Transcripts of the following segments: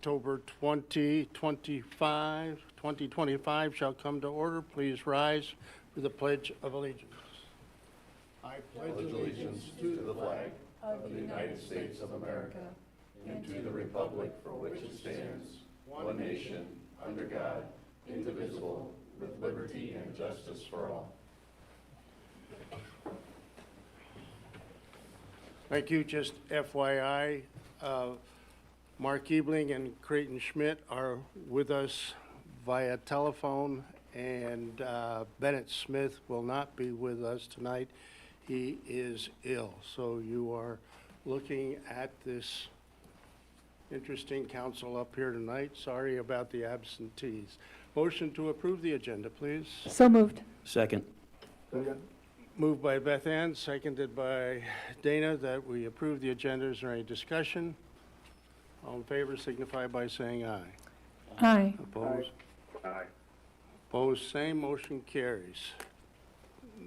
October 2025 shall come to order. Please rise for the Pledge of Allegiance. I pledge allegiance to the flag of the United States of America and to the republic for which it stands, one nation, under God, indivisible, with liberty and justice for all. Thank you. Just FYI, Mark Ebling and Creighton Schmidt are with us via telephone, and Bennett Smith will not be with us tonight. He is ill. So you are looking at this interesting council up here tonight. Sorry about the absentees. Motion to approve the agenda, please. So moved. Second. Moved by Beth Ann, seconded by Dana, that we approve the agenda. Is there any discussion? All in favor signify by saying aye. Aye. Opposed? Aye. Opposed, same. Motion carries.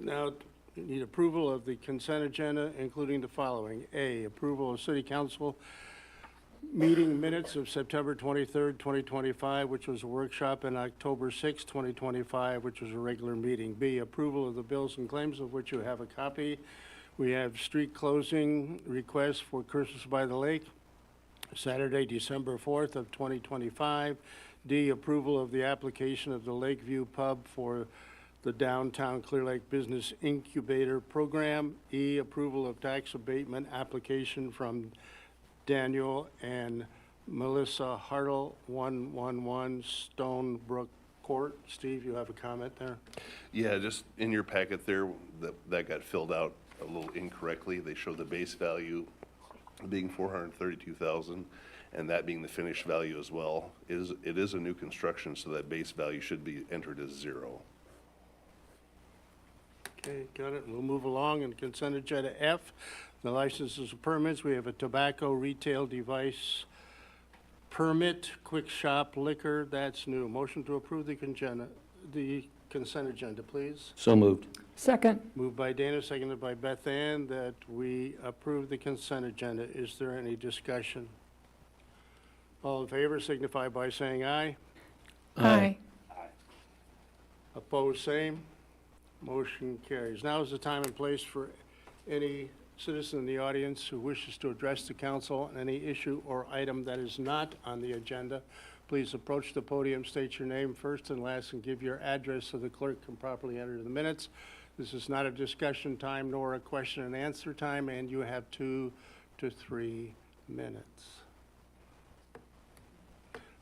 Now, we need approval of the consent agenda, including the following. A, approval of City Council meeting minutes of September 23rd, 2025, which was a workshop, and October 6th, 2025, which was a regular meeting. B, approval of the bills and claims, of which you have a copy. We have street closing requests for Christmas by the Lake, Saturday, December 4th of 2025. D, approval of the application of the Lakeview Pub for the Downtown Clear Lake Business Incubator Program. E, approval of tax abatement application from Daniel and Melissa Hartle, 111 Stonebrook Court. Steve, you have a comment there? Yeah, just in your packet there, that got filled out a little incorrectly. They show the base value being $432,000, and that being the finished value as well. It is a new construction, so that base value should be entered as 0. Okay, got it. We'll move along. And consent agenda F, the licenses and permits. We have a tobacco retail device permit, quick shop liquor. That's new. Motion to approve the consent agenda, please. So moved. Second. Moved by Dana, seconded by Beth Ann, that we approve the consent agenda. Is there any discussion? All in favor signify by saying aye. Aye. Opposed, same. Motion carries. Now is the time and place for any citizen in the audience who wishes to address the council on any issue or item that is not on the agenda. Please approach the podium, state your name first and last, and give your address so the clerk can properly enter the minutes. This is not a discussion time nor a question and answer time, and you have 2 to 3 minutes.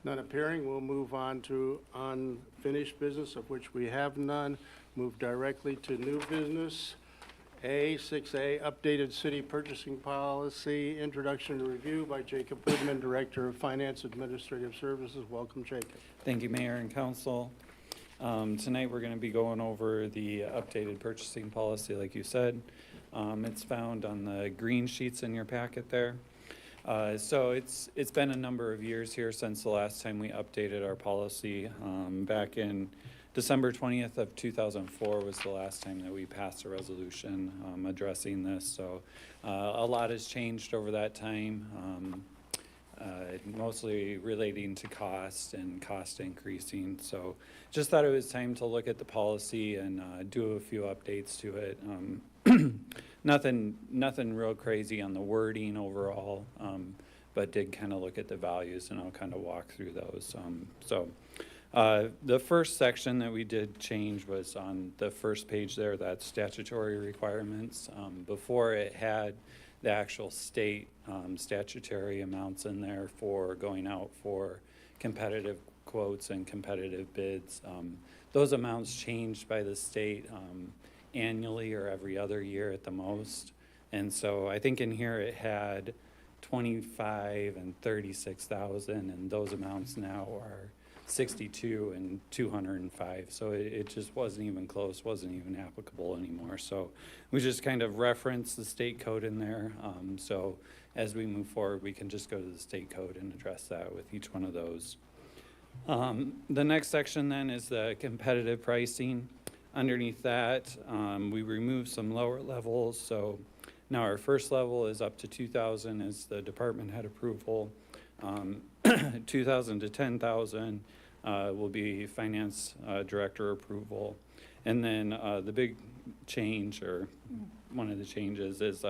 None appearing. We'll move on to unfinished business, of which we have none. Move directly to new business. A, 6A, updated city purchasing policy, introduction and review by Jacob Goodman, Director of Finance Administrative Services. Welcome, Jacob. Thank you, Mayor and Council. Tonight we're going to be going over the updated purchasing policy, like you said. It's found on the green sheets in your packet there. So it's been a number of years here since the last time we updated our policy. Back in December 20th of 2004 was the last time that we passed a resolution addressing this. So a lot has changed over that time, mostly relating to cost and cost increasing. So just thought it was time to look at the policy and do a few updates to it. Nothing real crazy on the wording overall, but did kind of look at the values, and I'll kind of walk through those. The first section that we did change was on the first page there, that's statutory requirements. Before it had the actual state statutory amounts in there for going out for competitive quotes and competitive bids. Those amounts changed by the state annually or every other year at the most. And so I think in here it had 25 and 36,000, and those amounts now are 62 and 205. So it just wasn't even close, wasn't even applicable anymore. So we just kind of reference the state code in there. So as we move forward, we can just go to the state code and address that with each one of those. The next section then is the competitive pricing. Underneath that, we removed some lower levels. So now our first level is up to 2,000 as the department head approval. 2,000 to 10,000 will be finance director approval. And then the big change, or one of the changes, is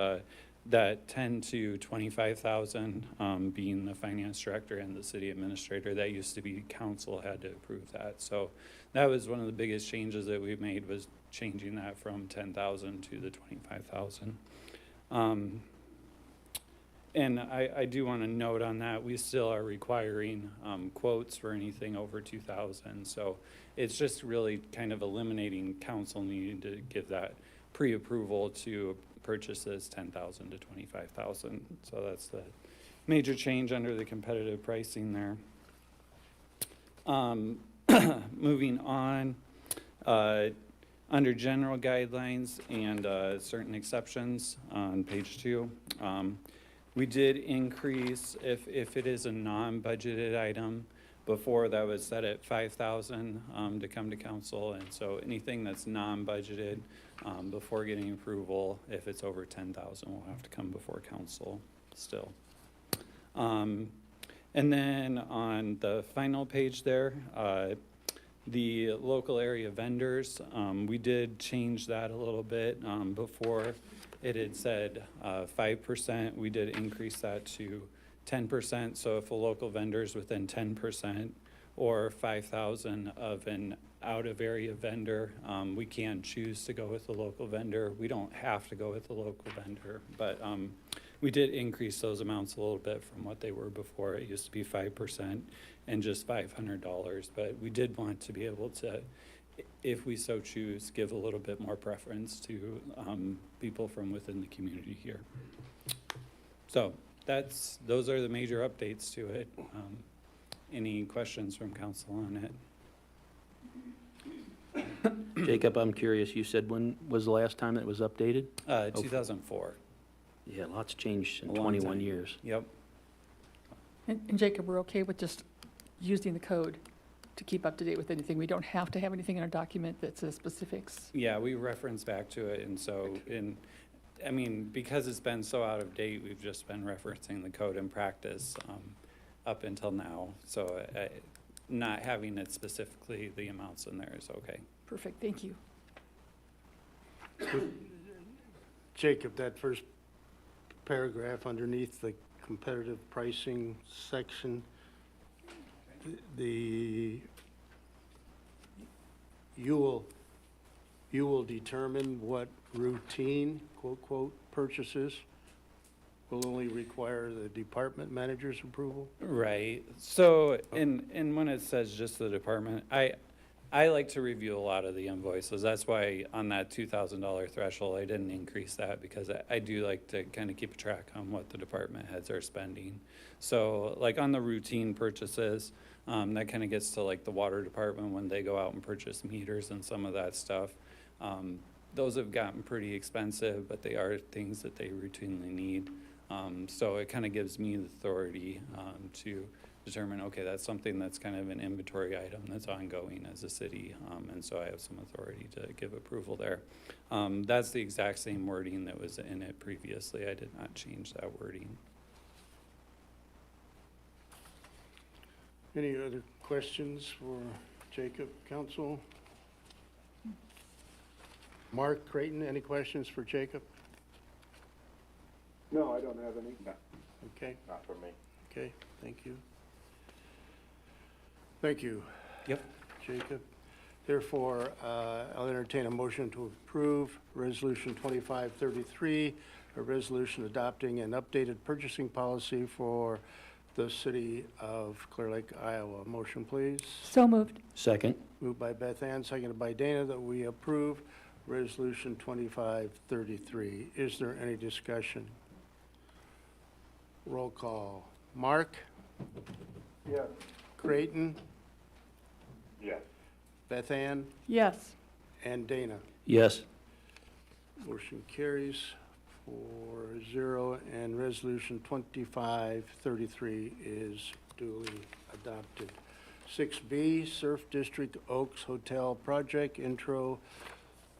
that 10 to 25,000 being the finance director and the city administrator. That used to be council had to approve that. So that was one of the biggest changes that we made, was changing that from 10,000 to the 25,000. And I do want to note on that, we still are requiring quotes for anything over 2,000. So it's just really kind of eliminating council needing to give that pre-approval to purchases 10,000 to 25,000. So that's the major change under the competitive pricing there. Moving on, under general guidelines and certain exceptions on page 2. We did increase, if it is a non-budgeted item, before that was set at 5,000 to come to council, and so anything that's non-budgeted before getting approval, if it's over 10,000, will have to come before council still. And then on the final page there, the local area vendors, we did change that a little bit. Before it had said 5%, we did increase that to 10%. So if a local vendor is within 10% or 5,000 of an out of area vendor, we can choose to go with the local vendor. We don't have to go with the local vendor, but we did increase those amounts a little bit from what they were before. It used to be 5% and just $500, but we did want to be able to, if we so choose, give a little bit more preference to people from within the community here. So those are the major updates to it. Any questions from council on it? Jacob, I'm curious, you said when was the last time it was updated? 2004. Yeah, lots changed in A long 21 time. years. Yep. And Jacob, we're okay with just using the code to keep up to date with anything? We don't have to have anything in our document that says specifics? Yeah, we reference back to it, and so I mean, because it's been so out of date, we've just been referencing the code in practice up until now. So not having it specifically, the amounts in there is okay. Perfect, thank you. Jacob, that first paragraph underneath the competitive pricing section, you will determine what routine, quote, quote, purchases will only require the department manager's approval? Right. So, and when it says just the department, I like to review a lot of the invoices. That's why on that $2,000 threshold, I didn't increase that, because I do like to kind of keep a track on what the department heads are spending. So like on the routine purchases, that kind of gets to like the water department when they go out and purchase meters and some of that stuff. Those have gotten pretty expensive, but they are things that they routinely need. So it kind of gives me the authority to determine, okay, that's something that's kind of an inventory item that's ongoing as a city, and so I have some authority to give approval there. That's the exact same wording that was in it previously. I did not change that wording. Any other questions for Jacob, council? Mark Creighton, any questions for Jacob? No, I don't have any. No, Okay, not for me. okay, thank you. Thank you. Yep. Jacob. Therefore, I'll entertain a motion to approve Resolution 2533, a resolution adopting an updated purchasing policy for the city of Clear Lake, Iowa. Motion, please. So moved. Second. Moved by Beth Ann, seconded by Dana, that we approve Resolution 2533. Is there any discussion? Roll call. Mark? Yes. Creighton? Yes. Beth Ann? Yes. And Dana? Yes. Motion carries 4-0, and Resolution 2533 is duly adopted. 6B, Surf District Oaks Hotel Project Intro.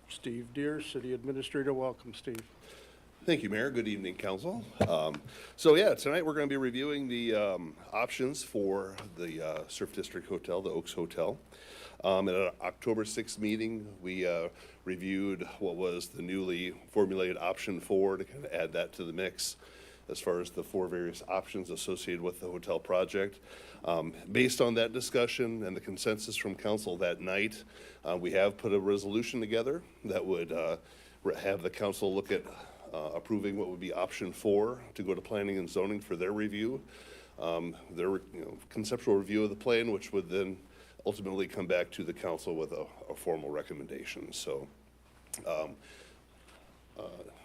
Steve Deere, City Administrator. Welcome, Steve. Thank you, Mayor. Good evening, council. So yeah, tonight we're going to be reviewing the options for the Surf District Hotel, the Oaks Hotel. At an October 6th meeting, we reviewed what was the newly formulated option 4 to kind of add that to the mix as far as the 4 various options associated with the hotel project. Based on that discussion and the consensus from council that night, we have put a resolution together that would have the council look at approving what would be option 4 to go to planning and zoning for their review, their conceptual review of the plan, which would then ultimately come back to the council with a formal recommendation. So,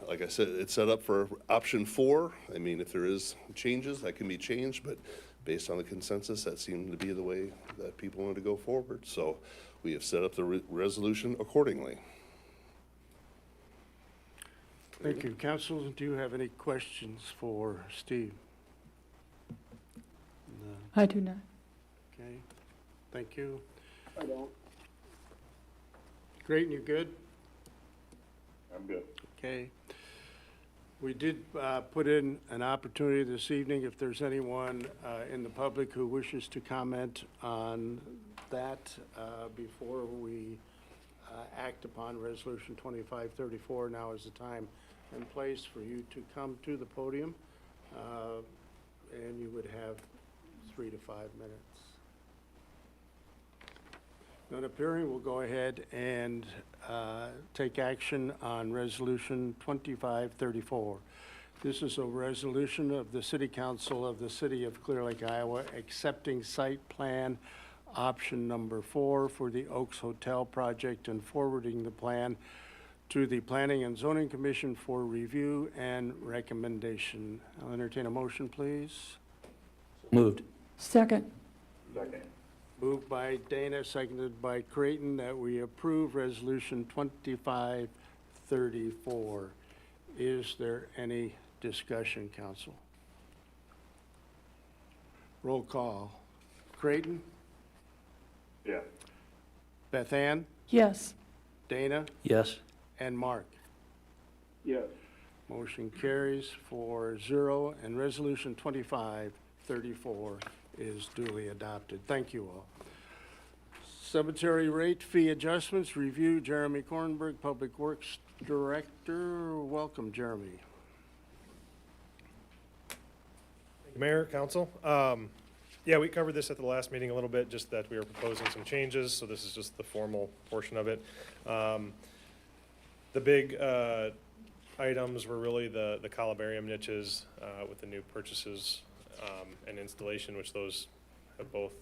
like I said, it's set up for option 4. I mean, if there is changes, that can be changed, but based on the consensus, that seemed to be the way that people wanted to go forward. So we have set up the resolution accordingly. Thank you. Council, do you have any questions for Steve? No. I do not. Okay, thank you. I don't. Great, and you good? I'm good. Okay. We did put in an opportunity this evening, if there's anyone in the public who wishes to comment on that before we act upon Resolution 2534. Now is the time and place for you to come to the podium, and you would have 3 to 5 minutes. None appearing, we'll go ahead and take action on Resolution 2534. This is a resolution of the City Council of the City of Clear Lake, Iowa, accepting site plan option number 4 for the Oaks Hotel project and forwarding the plan to the Planning and Zoning Commission for review and recommendation. I'll entertain a motion, please. Moved. Second. Second. Moved by Dana, seconded by Creighton, that we approve Resolution 2534. Is there any discussion, council? Roll call. Creighton? Yeah. Beth Ann? Yes. Dana? Yes. And Mark? Yes. Motion carries 4-0, and Resolution 2534 is duly adopted. Thank you all. Cemetery rate fee adjustments review, Jeremy Kornberg, Public Works Director. Welcome, Jeremy. Mayor, Council. Yeah, we covered this at the last meeting a little bit, just that we were proposing some changes, so this is just the formal portion of it. The big items were really the columbarium niches with the new purchases and installation, which those have both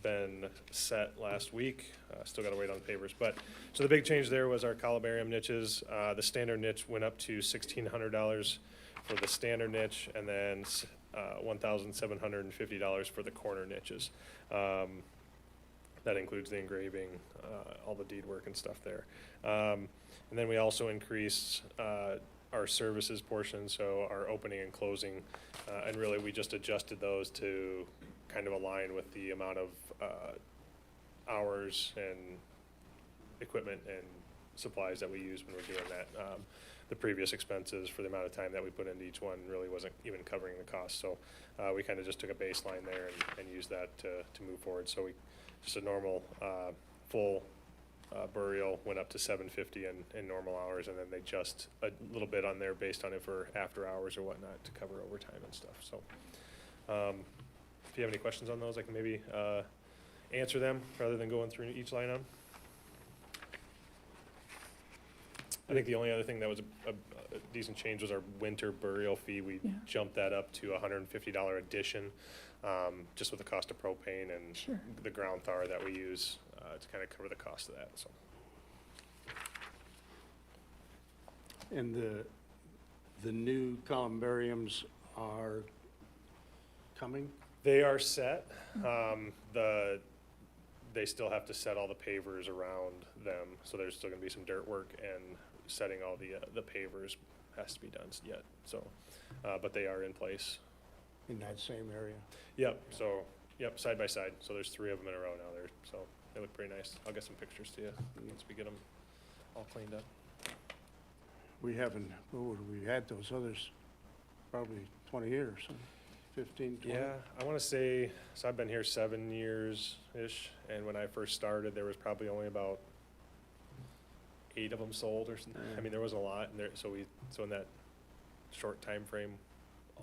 been set last week. Still got to wait on the papers. But so the big change there was our columbarium niches. The standard niche went up to $1,600 for the standard niche, and then $1,750 for the corner niches. That includes the engraving, all the deed work and stuff there. And then we also increased our services portion, so our opening and closing, and really we just adjusted those to kind of align with the amount of hours and equipment and supplies that we use when we're doing that. The previous expenses for the amount of time that we put into each one really wasn't even covering the cost. So we kind of just took a baseline there and used that to move forward. So we just a normal full burial went up to $750 in normal hours, and then they just a little bit on there based on it for after hours or whatnot to cover overtime and stuff. So if you have any questions on those, I can maybe answer them rather than going through each line on. I think the only other thing that was a decent change was our winter burial fee. We jumped that up to $150 addition, just with the cost of propane and Sure. the ground thaw that we use to kind of cover the cost of that. So. And the new columbariums are coming? They are set. They still have to set all the pavers around them, so there's still going to be some dirt work, and setting all the pavers has to be done yet. So, but they are in place. In that same area? Yep. So, yep, side by side. So there's 3 of them in a row now. There, so they look pretty nice. I'll get some pictures to you once we get them all cleaned up. we haven't, we had those others probably 20 years, 15, 20. Yeah, I want to say, so I've been here 7 years-ish, and when I first started, there was probably only about 8 of them sold or something. I mean, there wasn't a lot, and so in that short time frame,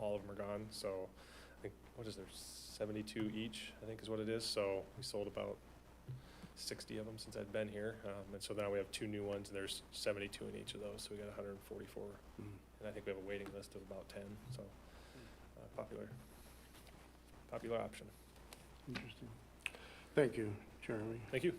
all of them are gone. So I think, what is there, 72 each, I think is what it is. So we sold about 60 of them since I've been here. And so now we have 2 new ones, and there's 72 in each of those, so we got 144. And I think we have a waiting list of about 10, so popular option. Interesting. Thank you, Jeremy. Thank you.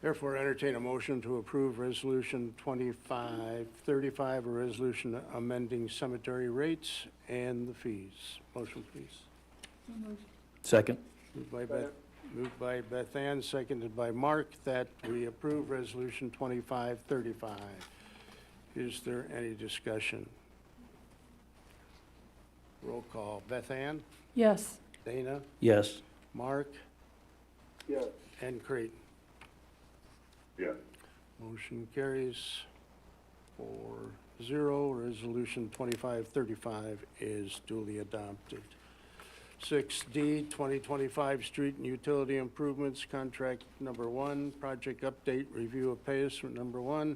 Therefore, entertain a motion to approve Resolution 2535, a resolution amending cemetery rates and the fees. Motion, please. Second. Moved by Beth Ann, seconded by Mark, that we approve Resolution 2535. Is there any discussion? Roll call. Beth Ann? Yes. Dana? Yes. Mark? Yes. And Creighton? Yes. Motion carries 4-0. Resolution 2535 is duly adopted. 6D, 2025 Street and Utility Improvements, Contract Number 1, Project Update, Review of Pay Estimate Number 1.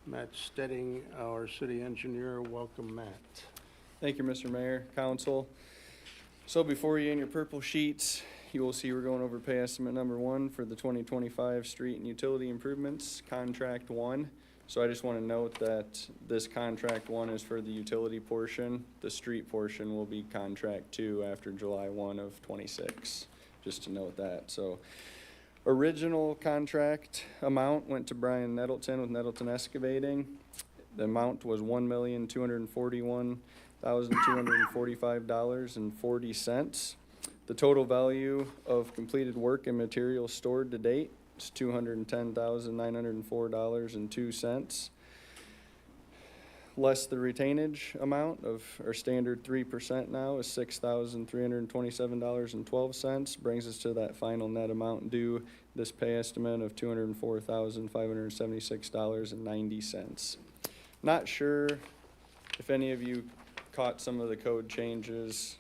Matt Stedding, our city engineer. Welcome, Matt. Thank you, Mr. Mayor, Council. So before you in your purple sheets, you will see we're going over pay estimate number 1 for the 2025 street and utility improvements, contract 1. So I just want to note that this contract 1 is for the utility portion. The street portion will be contract 2 after July 1 of 26, just to note that. So original contract amount went to Brian Nettleton with Nettleton Excavating. The amount was $1,241,245.40. The total value of completed work and materials stored to date is $210,904.02. Less the retainage amount of our standard 3% now is $6,327.12, brings us to that final net amount due this pay estimate of $204,576.90. Not sure if any of you caught some of the code changes.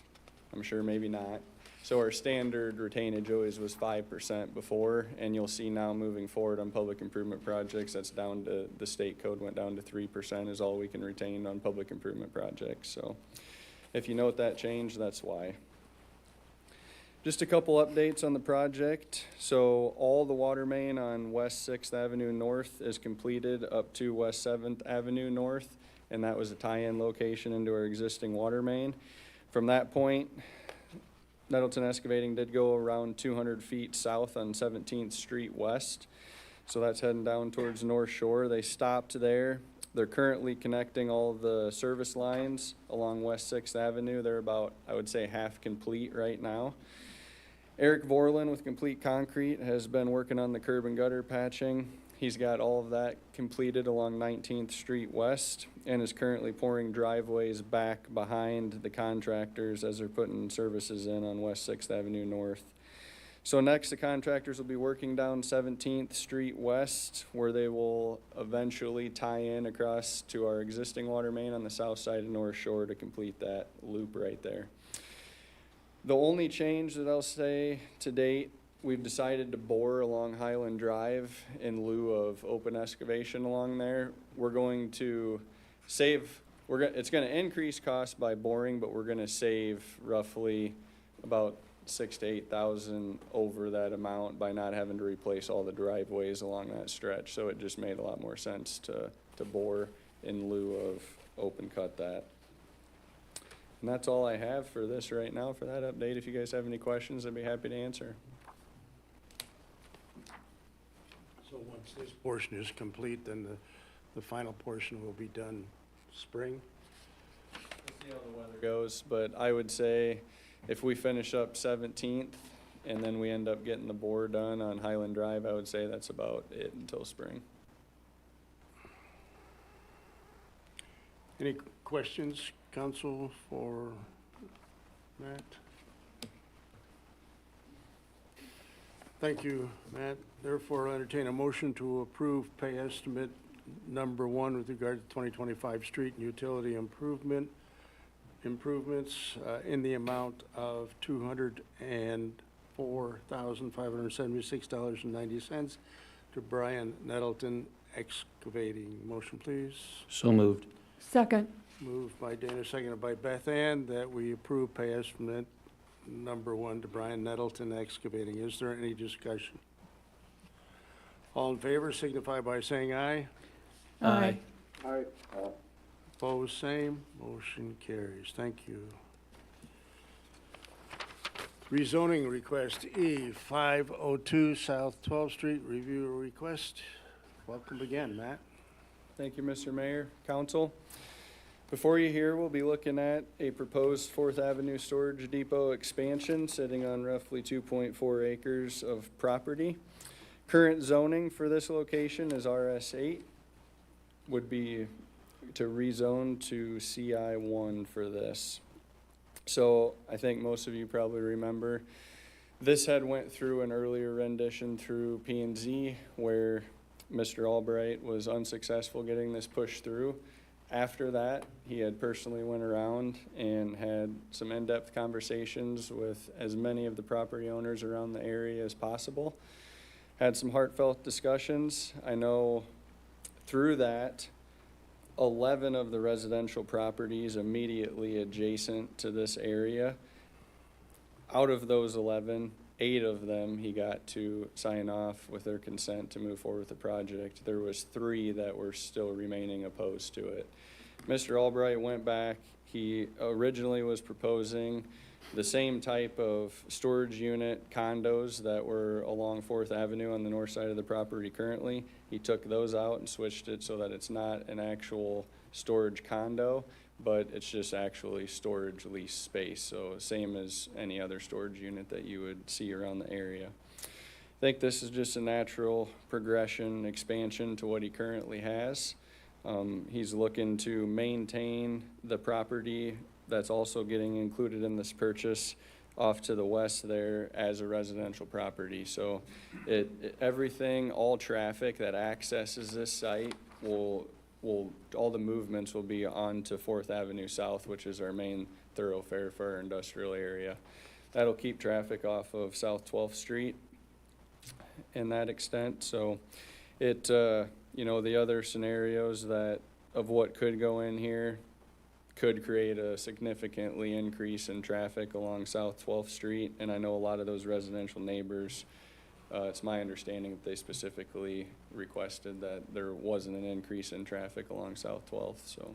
I'm sure maybe not. So our standard retainage always was 5% before, and you'll see now moving forward on public improvement projects, that's down to, the state code went down to 3% is all we can retain on public improvement projects. So if you note that change, that's why. Just a couple updates on the project. So all the water main on West 6th Avenue North is completed up to West 7th Avenue North, and that was a tie-in location into our existing water main. From that point, Nettleton Excavating did go around 200 feet south on 17th Street West. So that's heading down towards North Shore. They stopped there. They're currently connecting all the service lines along West 6th Avenue. They're about, I would say, half complete right now. Eric Vorlin with Complete Concrete has been working on the curb and gutter patching. He's got all of that completed along 19th Street West and is currently pouring driveways back behind the contractors as they're putting services in on West 6th Avenue North. So next, the contractors will be working down 17th Street West, where they will eventually tie in across to our existing water main on the south side of North Shore to complete that loop right there. The only change that I'll say to date, we've decided to bore along Highland Drive in lieu of open excavation along there. We're going to save, it's going to increase costs by boring, but we're going to save roughly about $6,000 to $8,000 over that amount by not having to replace all the driveways along that stretch. So it just made a lot more sense to bore in lieu of open cut that. And that's all I have for this right now for that update. If you guys have any questions, I'd be happy to answer. So once this portion is complete, then the final portion will be done spring? We'll see how the weather goes, but I would say if we finish up 17th and then we end up getting the bore done on Highland Drive, I would say that's about it until spring. Any questions, council, for Matt? Thank you, Matt. Therefore, I entertain a motion to approve pay estimate number 1 with regard to 2025 street and utility improvements in the amount of $204,576.90 to Brian Nettleton Excavating. Motion, please. So moved. Second. Moved by Dana, seconded by Beth Ann, that we approve pay estimate number 1 to Brian Nettleton Excavating. Is there any discussion? All in favor signify by saying aye. Aye. Aye. Opposed, same. Motion carries. Thank you. Rezoning request E, 502 South 12th Street, review request. Welcome again, Matt. Thank you, Mr. Mayor, Council. Before you here, we'll be looking at a proposed Fourth Avenue Storage Depot expansion sitting on roughly 2.4 acres of property. Current zoning for this location is RS8. Would be to rezone to CI1 for this. So I think most of you probably remember, this had went through an earlier rendition through P&Z where Mr. Albright was unsuccessful getting this pushed through. After that, he had personally went around and had some in-depth conversations with as many of the property owners around the area as possible. Had some heartfelt discussions. I know through that, 11 of the residential properties immediately adjacent to this area. Out of those 11, 8 of them he got to sign off with their consent to move forward with the project. There was 3 that were still remaining opposed to it. Mr. Albright went back. He originally was proposing the same type of storage unit condos that were along 4th Avenue on the north side of the property currently. He took those out and switched it so that it's not an actual storage condo, but it's just actually storage lease space. So same as any other storage unit that you would see around the area. I think this is just a natural progression, expansion to what he currently has. He's looking to maintain the property that's also getting included in this purchase off to the west there as a residential property. So everything, all traffic that accesses this site all the movements will be onto 4th Avenue South, which is our main thoroughfare for our industrial area. That'll keep traffic off of South 12th Street in that extent. So the other scenarios of what could go in here could create a significantly increase in traffic along South 12th Street. And I know a lot of those residential neighbors, it's my understanding that they specifically requested that there wasn't an increase in traffic along South 12th. So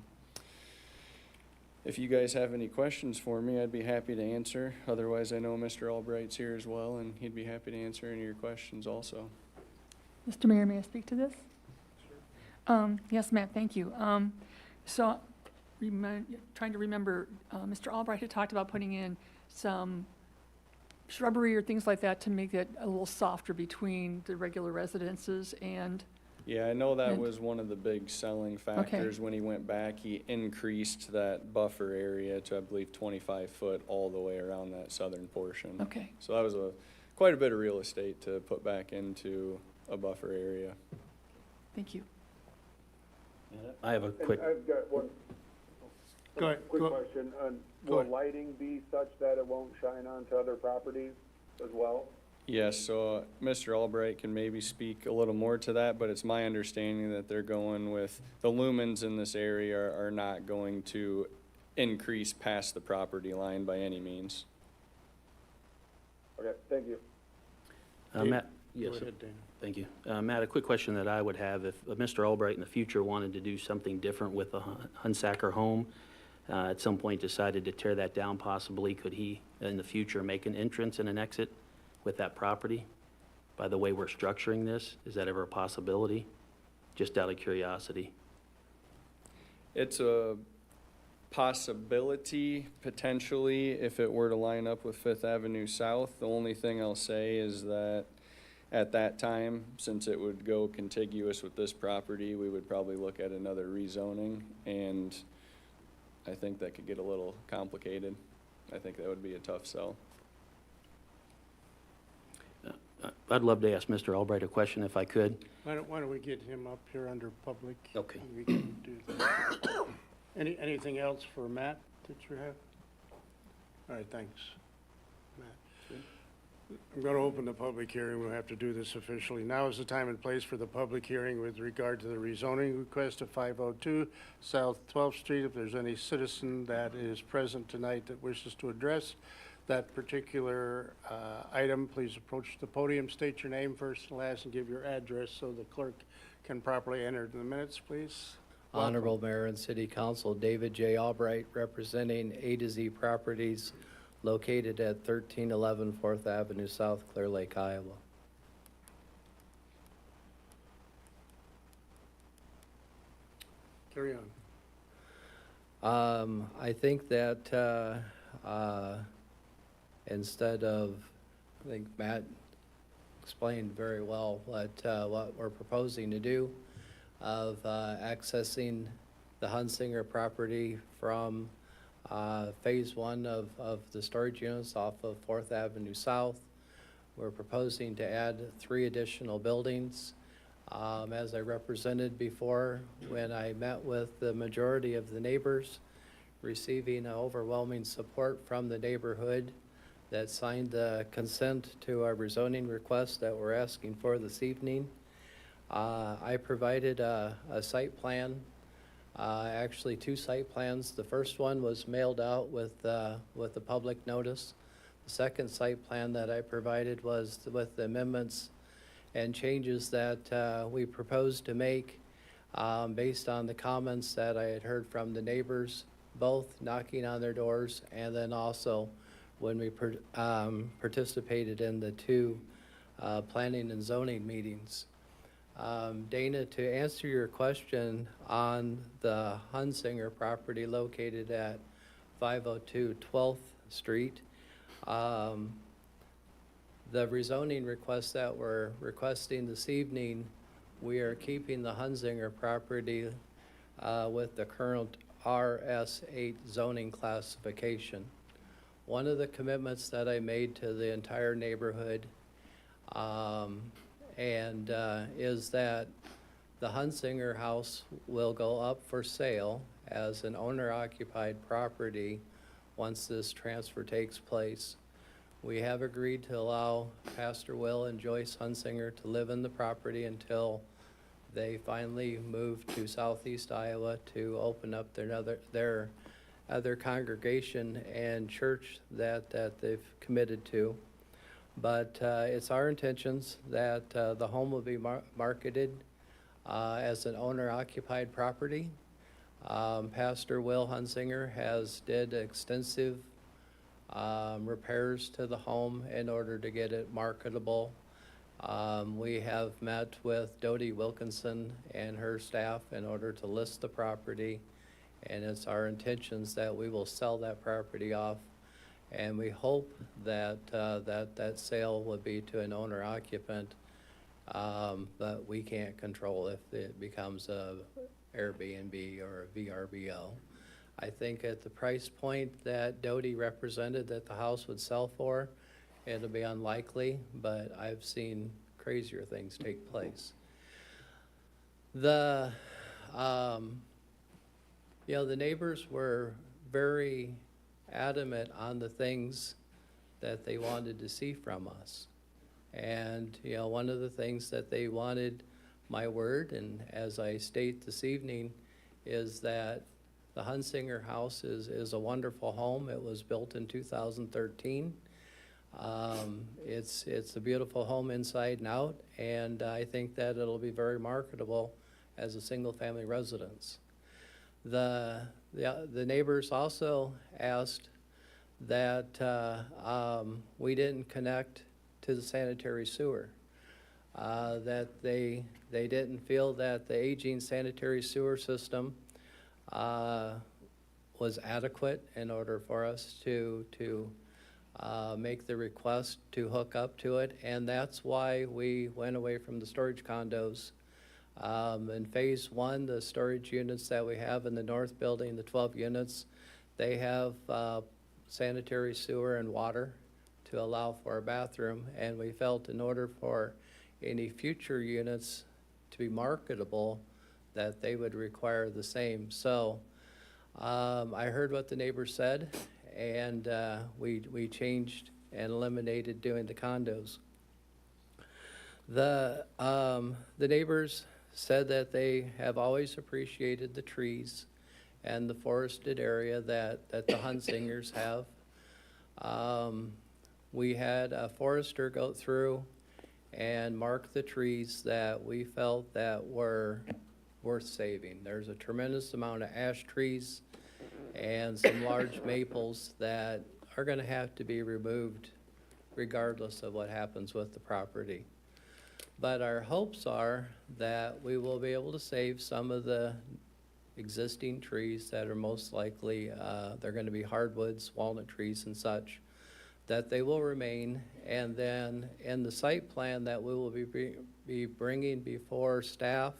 if you guys have any questions for me, I'd be happy to answer. Otherwise, I know Mr. Albright's here as well, and he'd be happy to answer any of your questions also. Mr. Mayor, may I speak to this? Yes, Matt, thank you. Trying to remember, Mr. Albright had talked about putting in some shrubbery or things like that to make it a little softer between the regular residences and... Yeah, I know that was one of the big selling factors. When he went back, he increased that buffer area to, I believe, 25 foot all the way around that southern portion. Okay. So that was quite a bit of real estate to put back into a buffer area. Thank you. I have a quick, I've got one. Go ahead. Quick Go- question. Go Will ahead. lighting be such that it won't shine onto other properties as well? Yes, so Mr. Albright can maybe speak a little more to that, but it's my understanding that they're going with, the lumens in this area are not going to increase past the property line by any means. Okay, thank you. Matt, yes, Go ahead, Dana. thank you. Matt, a quick question that I would have, if Mr. Albright in the future wanted to do something different with the Hunsacker home, at some point decided to tear that down possibly, could he in the future make an entrance and an exit with that property? By the way we're structuring this, is that ever a possibility? Just out of curiosity. It's a possibility, potentially, if it were to line up with 5th Avenue South. The only thing I'll say is that at that time, since it would go contiguous with this property, we would probably look at another rezoning, and I think that could get a little complicated. I think that would be a tough sell. I'd love to ask Mr. Albright a question if I could. Why don't we get him up here under public? Okay. And we can do that. Anything else for Matt that you have? All right, thanks, Matt. I'm going to open the public hearing. We'll have to do this officially. Now is the time and place for the public hearing with regard to the rezoning request of 502 South 12th Street. If there's any citizen that is present tonight that wishes to address that particular item, please approach the podium, state your name first and last, and give your address so the clerk can properly enter it in the minutes, please. Welcome. Honorable Mayor and City Council, David J. Albright, representing A to Z Properties located at 1311 4th Avenue South, Clear Lake, Iowa. Carry on. I think that instead of, I think Matt explained very well what we're proposing to do of accessing the Hunsinger property from phase one of the storage units off of 4th Avenue South. We're proposing to add 3 additional buildings. As I represented before, when I met with the majority of the neighbors, receiving overwhelming support from the neighborhood that signed the consent to our rezoning request that we're asking for this evening. I provided a site plan, actually 2 site plans. The first one was mailed out with the public notice. The second site plan that I provided was with the amendments and changes that we proposed to make based on the comments that I had heard from the neighbors, both knocking on their doors and then also when we participated in the 2 planning and zoning meetings. Dana, to answer your question on the Hunsinger property located at 502 12th Street, the rezoning request that we're requesting this evening, we are keeping the Hunsinger property with the current RS8 zoning classification. One of the commitments that I made to the entire neighborhood is that the Hunsinger house will go up for sale as an owner-occupied property once this transfer takes place. We have agreed to allow Pastor Will and Joyce Hunsinger to live in the property until they finally move to Southeast Iowa to open up their other congregation and church that they've committed to. But it's our intentions that the home will be marketed as an owner-occupied property. Pastor Will Hunsinger did extensive repairs to the home in order to get it marketable. We have met with Dodie Wilkinson and her staff in order to list the property, and it's our intentions that we will sell that property off, and we hope that that sale will be to an owner-occupant, but we can't control if it becomes a Airbnb or a VRBO. I think at the price point that Dodie represented that the house would sell for, it'll be unlikely, but I've seen crazier things take place. The neighbors were very adamant on the things that they wanted to see from us. And, one of the things that they wanted my word, and as I state this evening, is that the Hunsinger house is a wonderful home. It was built in 2013. It's a beautiful home inside and out, and I think that it'll be very marketable as a single-family residence. The neighbors also asked that we didn't connect to the sanitary sewer, that they didn't feel that the aging sanitary sewer system was adequate in order for us to make the request to hook up to it, and that's why we went away from the storage condos. In phase one, the storage units that we have in the north building, the 12 units, they have sanitary sewer and water to allow for a bathroom, and we felt in order for any future units to be marketable, that they would require the same. So I heard what the neighbors said, and we changed and eliminated doing the condos. The neighbors said that they have always appreciated the trees and the forested area that the Hunsingers have. We had a forester go through and mark the trees that we felt that were worth saving. There's a tremendous amount of ash trees and some large maples that are gonna have to be removed regardless of what happens with the property. But our hopes are that we will be able to save some of the existing trees that are most likely, they're gonna be hardwoods, walnut trees and such, that they will remain. And then in the site plan that we will be bringing before staff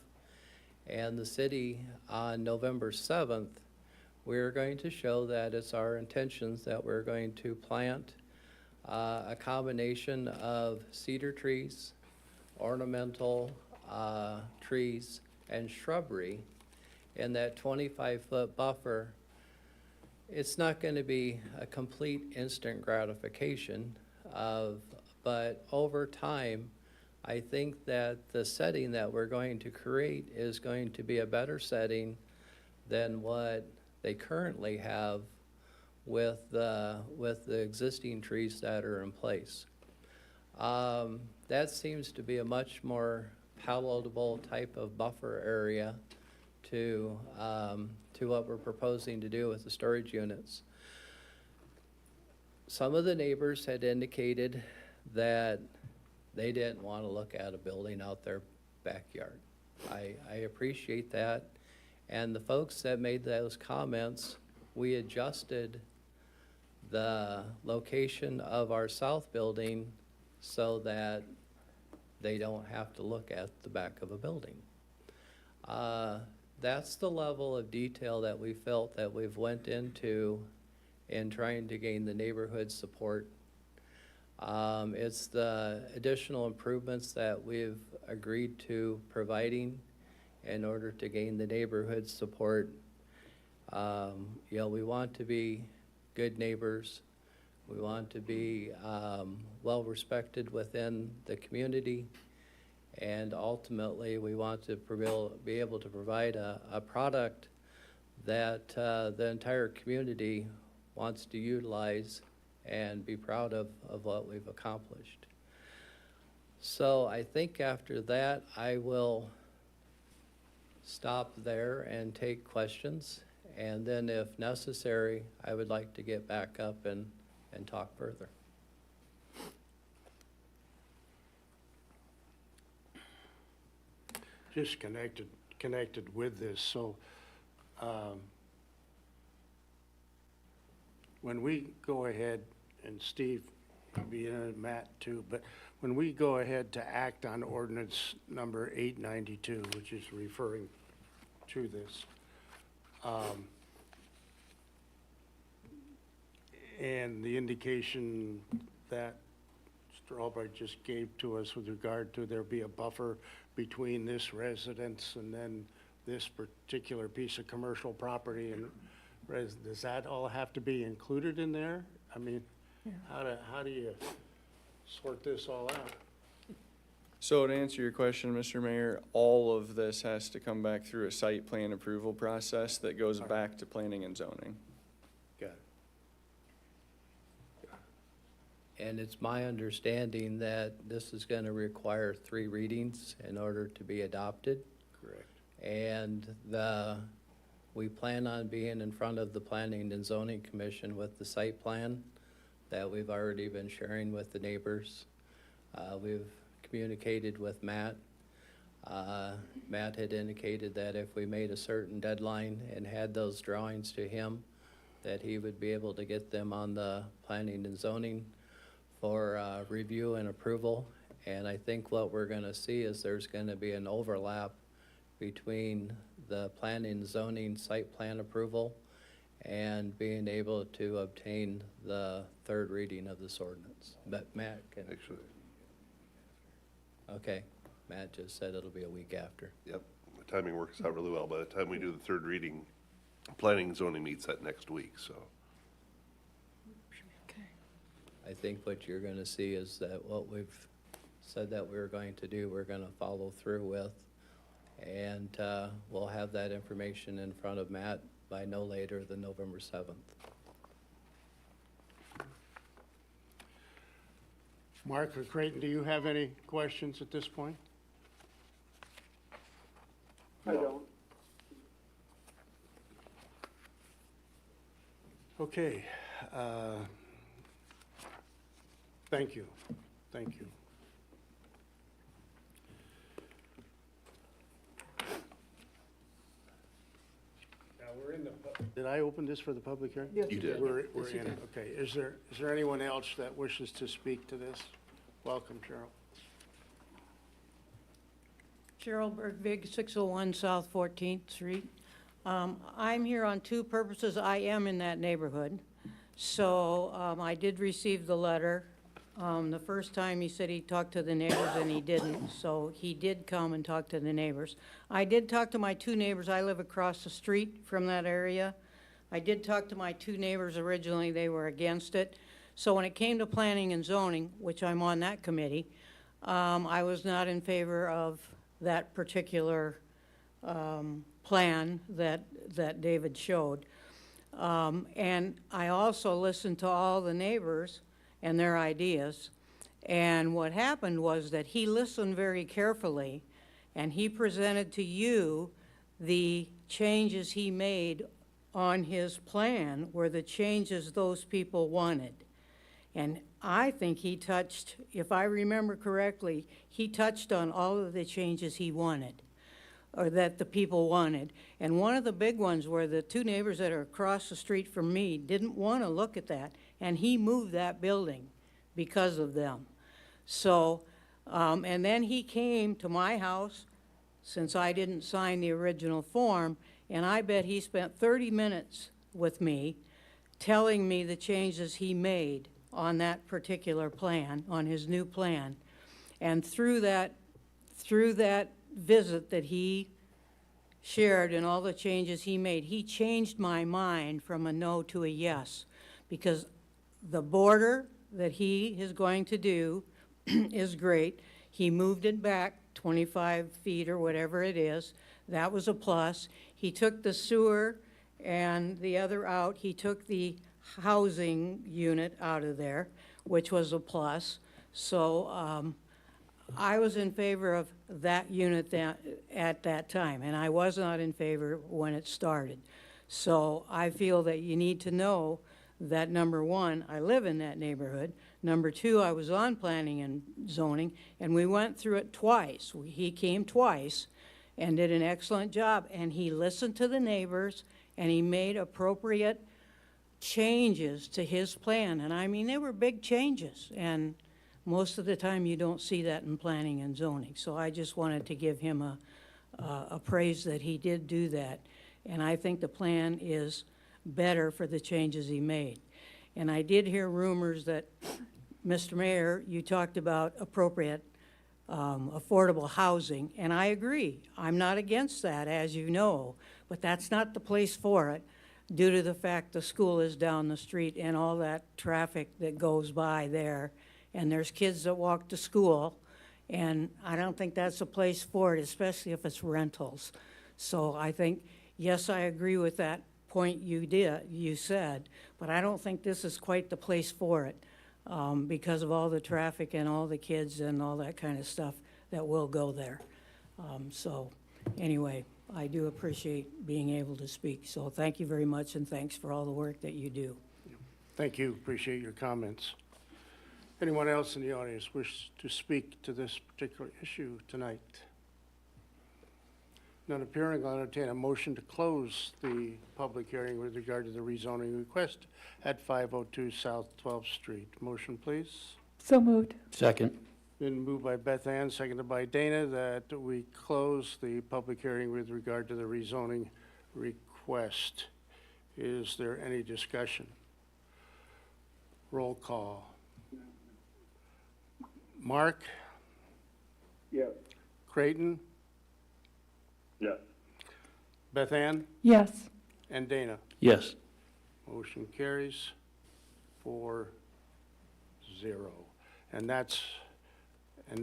and the city on November 7th, we're going to show that it's our intentions that we're going to plant a combination of cedar trees, ornamental trees, and shrubbery in that 25-foot buffer. It's not going to be a complete instant gratification but over time, I think that the setting that we're going to create is going to be a better setting than what they currently have with the existing trees that are in place. That seems to be a much more palatable type of buffer area to what we're proposing to do with the storage units. Some of the neighbors had indicated that they didn't want to look at a building out their backyard. I appreciate that. And the folks that made those comments, we adjusted the location of our south building so that they don't have to look at the back of a building. That's the level of detail that we felt that we've went into in trying to gain the neighborhood support. It's the additional improvements that we've agreed to providing in order to gain the neighborhood support. We want to be good neighbors. We want to be well respected within the community. And ultimately, we want to be able to provide a product that the entire community wants to utilize and be proud of what we've accomplished. So I think after that, I will stop there and take questions. And then if necessary, I would like to get back up and talk further. Just connected with this, so when we go ahead, and Steve, you'll be in it, Matt too, but when we go ahead to act on ordinance number 892, which is referring to this, and the indication that Mr. Albright just gave to us with regard to there be a buffer between this residence and then this particular piece of commercial property, and does that all have to be included in there? I mean, how do you sort this all out? So to answer your question, Mr. Mayor, all of this has to come back through a site plan approval process that goes back to planning and zoning. Got it. And it's my understanding that this is going to require 3 readings in order to be adopted. Correct. And we plan on being in front of the Planning and Zoning Commission with the site plan that we've already been sharing with the neighbors. We've communicated with Matt. Matt had indicated that if we made a certain deadline and had those drawings to him, that he would be able to get them on the Planning and Zoning for review and approval. And I think what we're gonna see is there's gonna be an overlap between the planning and zoning site plan approval and being able to obtain the third reading of this ordinance. But Matt can, Actually, okay, Matt just said it'll be a week after. yep, the timing works out really well. By the time we do the third reading, planning and zoning meets that next week, so. I think what you're gonna see is that what we've said that we were going to do, we're gonna follow through with. And we'll have that information in front of Matt by no later than November 7th. Mark or Creighton, do you have any questions at this point? I don't. Okay. Thank you. Thank you. Now, we're in the, Did I open this for the public hearing? Yes, You did. We're in, okay. Is there anyone else that wishes to speak to this? Welcome, Cheryl. Cheryl Bergvig, 601 South 14th Street. I'm here on two purposes. I am in that neighborhood. So I did receive the letter. The first time he said he talked to the neighbors and he didn't. So he did come and talk to the neighbors. I did talk to my two neighbors. I live across the street from that area. I did talk to my two neighbors originally. They were against it. So when it came to planning and zoning, which I'm on that committee, I was not in favor of that particular plan that David showed. And I also listened to all the neighbors and their ideas. And what happened was that he listened very carefully, and he presented to you the changes he made on his plan were the changes those people wanted. And I think he touched, if I remember correctly, he touched on all of the changes he wanted, or that the people wanted. And one of the big ones were the two neighbors that are across the street from me didn't want to look at that, and he moved that building because of them. So, and then he came to my house, since I didn't sign the original form, and I bet he spent 30 minutes with me telling me the changes he made on that particular plan, on his new plan. And through that visit that he shared and all the changes he made, he changed my mind from a no to a yes. Because the border that he is going to do is great. He moved it back 25 feet or whatever it is. That was a plus. He took the sewer and the other out. He took the housing unit out of there, which was a plus. So I was in favor of that unit at that time, and I was not in favor when it started. So I feel that you need to know that, number one, I live in that neighborhood. Number two, I was on planning and zoning, and we went through it twice. He came twice and did an excellent job, and he listened to the neighbors, and he made appropriate changes to his plan. And I mean, they were big changes, and most of the time you don't see that in planning and zoning. So I just wanted to give him a praise that he did do that. And I think the plan is better for the changes he made. And I did hear rumors that, Mr. Mayor, you talked about appropriate affordable housing, and I agree. I'm not against that, as you know, but that's not the place for it due to the fact the school is down the street and all that traffic that goes by there. And there's kids that walk to school, and I don't think that's a place for it, especially if it's rentals. So I think, yes, I agree with that point you said, but I don't think this is quite the place for it because of all the traffic and all the kids and all that kind of stuff that will go there. So anyway, I do appreciate being able to speak. So thank you very much, and thanks for all the work that you do. Thank you. Appreciate your comments. Anyone else in the audience wish to speak to this particular issue tonight? None appearing, I'll entertain a motion to close the public hearing with regard to the rezoning request at 502 South 12th Street. Motion, please. So moved. Second. Been moved by Beth Ann, seconded by Dana, that we close the public hearing with regard to the rezoning request. Is there any discussion? Roll call. Mark? Yes. Creighton? Yes. Beth Ann? Yes. And Dana? Yes. Motion carries 4-0. And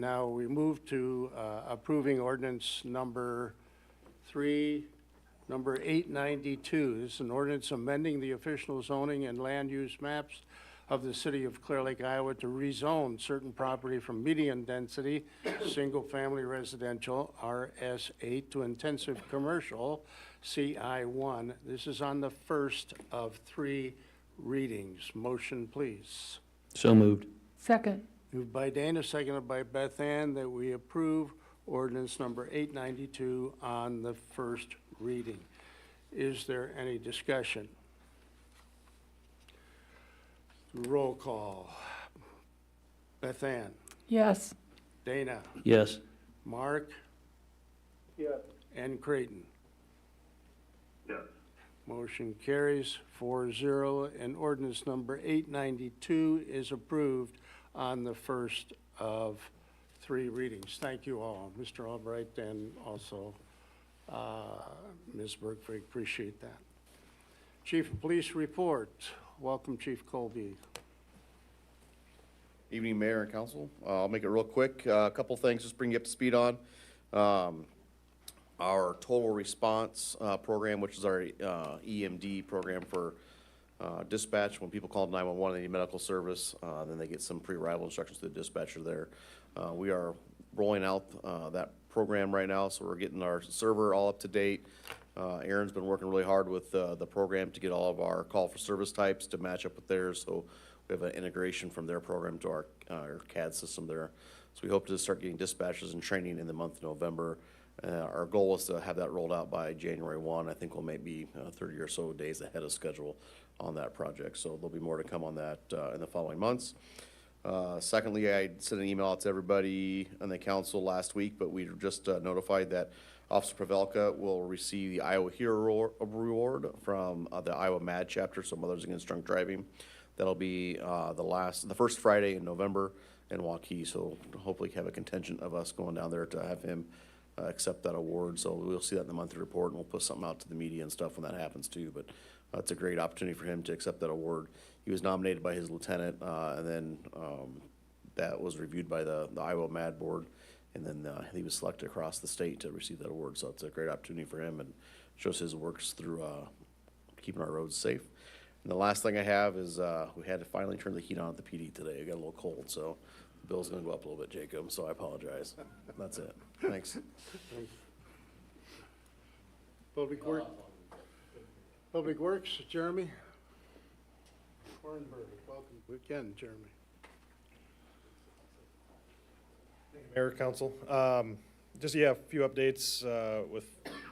now we move to approving ordinance number 892. This is an ordinance amending the official zoning and land use maps of the city of Clear Lake, Iowa to rezone certain property from medium density, single-family residential, RS8, to intensive commercial, CI1. This is on the first of 3 readings. Motion, please. So moved. Second. Moved by Dana, seconded by Beth Ann, that we approve ordinance number 892 on the first reading. Is there any discussion? Roll call. Beth Ann, Yes. Dana, Yes. Mark, Yes. and Creighton. Yes. Motion carries 4-0, and ordinance number 892 is approved on the first of 3 readings. Thank you all, Mr. Albright and also Ms. Bergfried, appreciate that. Chief of Police report. Welcome, Chief Colby. Evening, Mayor and Council. I'll make it real quick. A couple things, just bring you up to speed on. Our total response program, which is our EMD program for dispatch. When people call 911 and need medical service, then they get some pre-arrival instructions to the dispatcher there. We are rolling out that program right now, so we're getting our server all up to date. Aaron's been working really hard with the program to get all of our call for service types to match up with theirs, so we have an integration from their program to our CAD system there. So we hope to start getting dispatchers and training in the month of November. Our goal is to have that rolled out by January 1. I think we'll maybe 30 or so days ahead of schedule on that project, so there'll be more to come on that in the following months. Secondly, I sent an email out to everybody on the council last week, but we were just notified that Officer Pavelka will receive the Iowa Hero Award from the Iowa MAD chapter, so Mothers Against Drunk Driving. That'll be the first Friday in November in Waukee, so hopefully have a contingent of us going down there to have him accept that award. So we'll see that in the monthly report, and we'll put something out to the media and stuff when that happens too. But it's a great opportunity for him to accept that award. He was nominated by his lieutenant, and then that was reviewed by the Iowa MAD board, and then he was selected across the state to receive that award. So it's a great opportunity for him and shows his works through keeping our roads safe. And the last thing I have is we had to finally turn the heat on at the PD today. It got a little cold, so the bill's gonna go up a little bit, Jacob, so I apologize. That's it. Thanks. Public Works, Jeremy? Hornberg, welcome again, Jeremy. Mayor, Council, just, a few updates with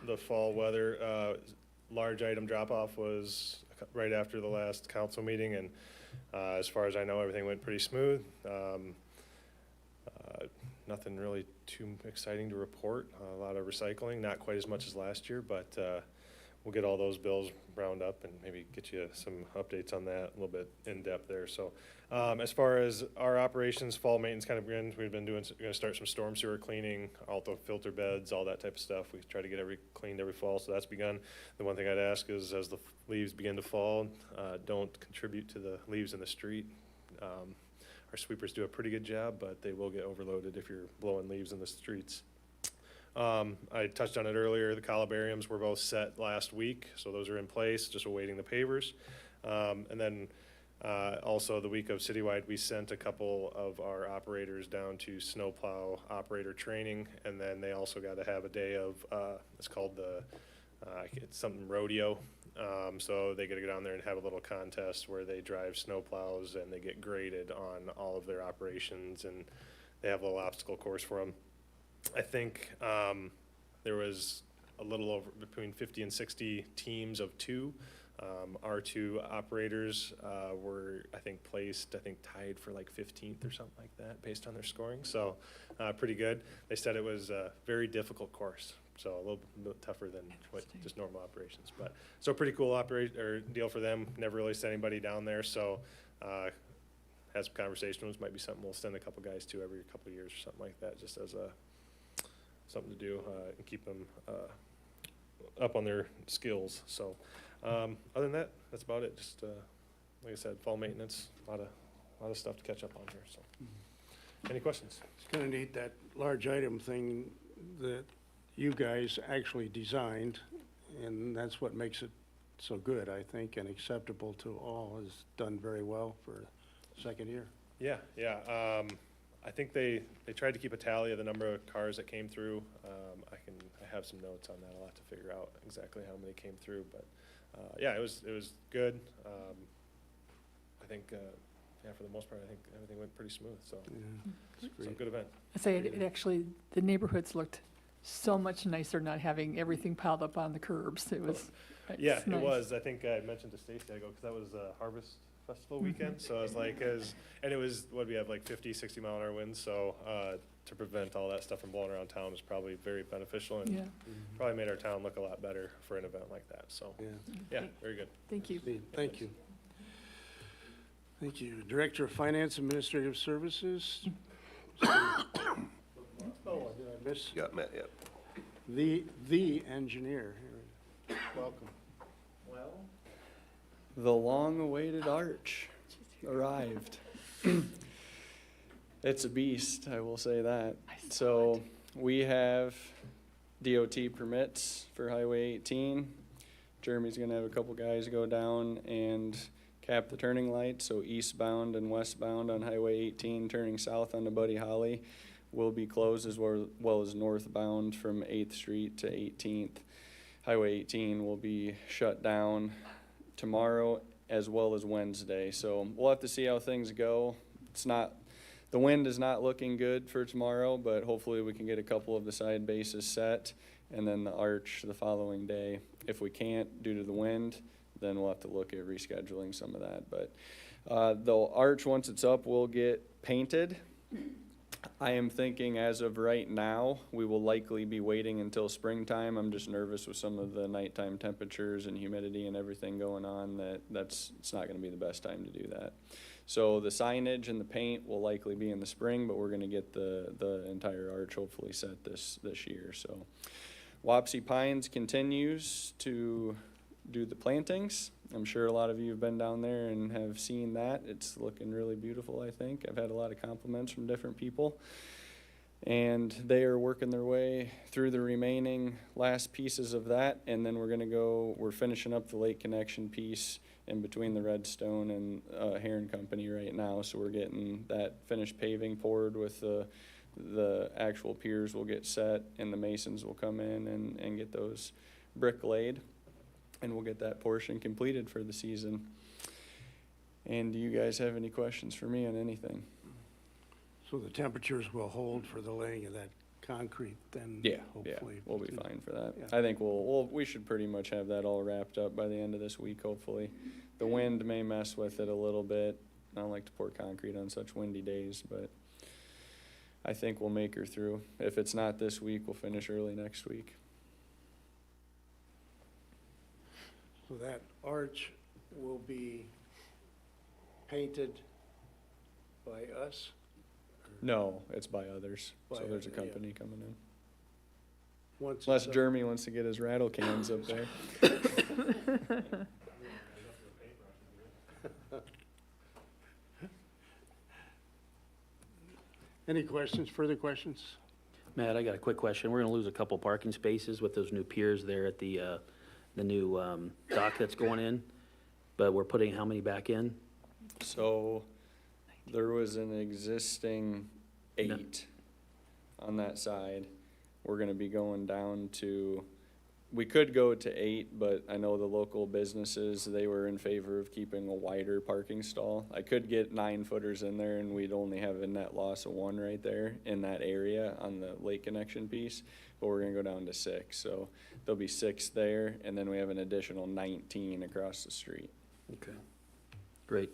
the fall weather. Large item drop-off was right after the last council meeting, and as far as I know, everything went pretty smooth. Nothing really too exciting to report. A lot of recycling, not quite as much as last year, but we'll get all those bills round up and maybe get you some updates on that a little bit in depth there. So as far as our operations, fall maintenance kind of begins. We've been doing, we're gonna start some storm sewer cleaning, all the filter beds, all that type of stuff. We try to get cleaned every fall, so that's begun. The one thing I'd ask is as the leaves begin to fall, don't contribute to the leaves in the street. Our sweepers do a pretty good job, but they will get overloaded if you're blowing leaves in the streets. I touched on it earlier, the columbariums were both set last week, so those are in place, just awaiting the pavers. And then also the week of citywide, we sent a couple of our operators down to snowplow operator training, and then they also got to have a day of, it's called the, it's something rodeo. So they get to go down there and have a little contest where they drive snowplows and they get graded on all of their operations, and they have a little obstacle course for them. I think there was a little over between 50 and 60 teams of 2. Our 2 operators were, I think, tied for like 15th or something like that based on their scoring. So pretty good. They said it was a very difficult course, So a little bit tougher than what just normal operations, but, so pretty cool deal for them. Never really sent anybody down there, so, had some conversations, might be something we'll send a couple guys to every couple of years or something like that, just as something to do, and keep them, up on their skills, so. Other than that, that's about it, just, like I said, fall maintenance, a lot of stuff to catch up on here, so. Any questions? It's kind of neat, that large item thing that you guys actually designed, and that's what makes it so good, I think, and acceptable to all, is done very well for the second year. Yeah. I think they tried to keep a tally of the number of cars that came through. I have some notes on that. I'll have to figure out exactly how many came through, but, yeah, it was good. I think, for the most part, I think everything went pretty smooth, so, Yeah, it's so great. good event. I say it actually, the neighborhoods looked so much nicer not having everything piled up on the curbs. It was, Yeah, it's it nice. was. I think I mentioned to Stacy, I go, because that was Harvest Festival weekend, so I was like, and it was, what we have, like 50, 60 mile an hour winds, so to prevent all that stuff from blowing around town was probably very beneficial, and Yeah, probably made our town look a lot better for an event like that, so, Yeah, yeah, very good. thank you. thank you. Thank you. Director of Finance Administrative Services. Oh, did I miss? Yeah, Matt, yeah. The engineer. Here. Welcome. The long-awaited arch arrived. It's a beast, I will say that. So we have DOT permits for Highway 18. Jeremy's gonna have a couple guys go down and cap the turning lights, so eastbound and westbound on Highway 18, turning south onto Buddy Holly will be closed, as well as northbound from 8th Street to 18th. Highway 18 will be shut down tomorrow as well as Wednesday, so we'll have to see how things go. The wind is not looking good for tomorrow, but hopefully we can get a couple of the side bases set, and then the arch the following day. If we can't due to the wind, then we'll have to look at rescheduling some of that. But the arch, once it's up, will get painted. I am thinking as of right now, we will likely be waiting until springtime. I'm just nervous with some of the nighttime temperatures and humidity and everything going on it's not gonna be the best time to do that. So the signage and the paint will likely be in the spring, but we're gonna get the entire arch hopefully set this year, so. Wapsie Pines continues to do the plantings. I'm sure a lot of you have been down there and have seen that. It's looking really beautiful, I think. I've had a lot of compliments from different people. And they are working their way through the remaining last pieces of that, and then we're finishing up the lake connection piece in between the Redstone and Heron Company right now, so we're getting that finished paving poured with the actual piers will get set, and the masons will come in and get those brick laid, and we'll get that portion completed for the season. And do you guys have any questions for me on anything? So the temperatures will hold for the laying of that concrete then? Yeah, hopefully. we'll be fine for that. Yeah. I think we should pretty much have that all wrapped up by the end of this week, hopefully. The wind may mess with it a little bit. I don't like to pour concrete on such windy days, but I think we'll make her through. If it's not this week, we'll finish early next week. So that arch will be painted by us? No, it's by others, so By there's a other, yeah. company coming in. Once Unless it's up- Jeremy wants to get his rattle cans up there. Any questions, further questions? Matt, I got a quick question. We're gonna lose a couple parking spaces with those new piers there at the new dock that's going in, but we're putting how many back in? So there was an existing 8 on that side. We're gonna be going down to, we could go to 8, but I know the local businesses, they were in favor of keeping a wider parking stall. I could get 9-footers in there and we'd only have a net loss of 1 right there in that area on the lake connection piece, but we're gonna go down to 6. So there'll be 6 there, and then we have an additional 19 across the street. Okay. Great.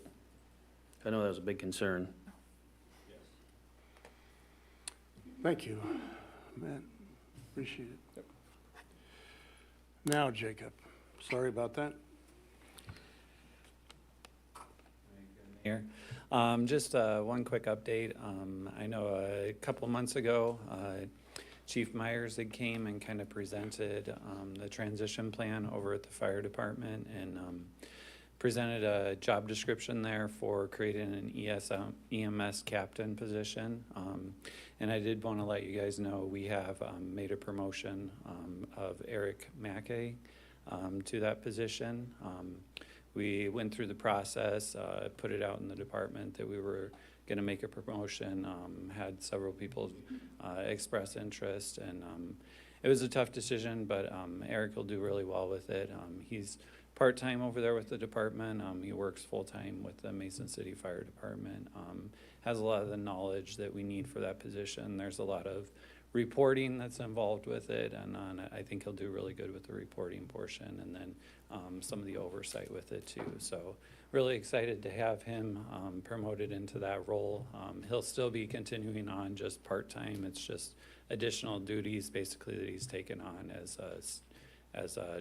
I know that was a big concern. Thank you, Matt. Appreciate it. Now, Jacob, sorry about that. Here. Just one quick update. I know a couple months ago, Chief Myers had came and kind of presented the transition plan over at the fire department and presented a job description there for creating an EMS captain position. And I did want to let you guys know we have made a promotion of Eric Mackey to that position. We went through the process, put it out in the department that we were going to make a promotion, had several people express interest, and it was a tough decision, but Eric will do really well with it. He's part-time over there with the department. He works full-time with the Mason City Fire Department, has a lot of the knowledge that we need for that position. There's a lot of reporting that's involved with it, and I think he'll do really good with the reporting portion, and then some of the oversight with it too. So really excited to have him promoted into that role. He'll still be continuing on just part-time. It's just additional duties basically that he's taken on as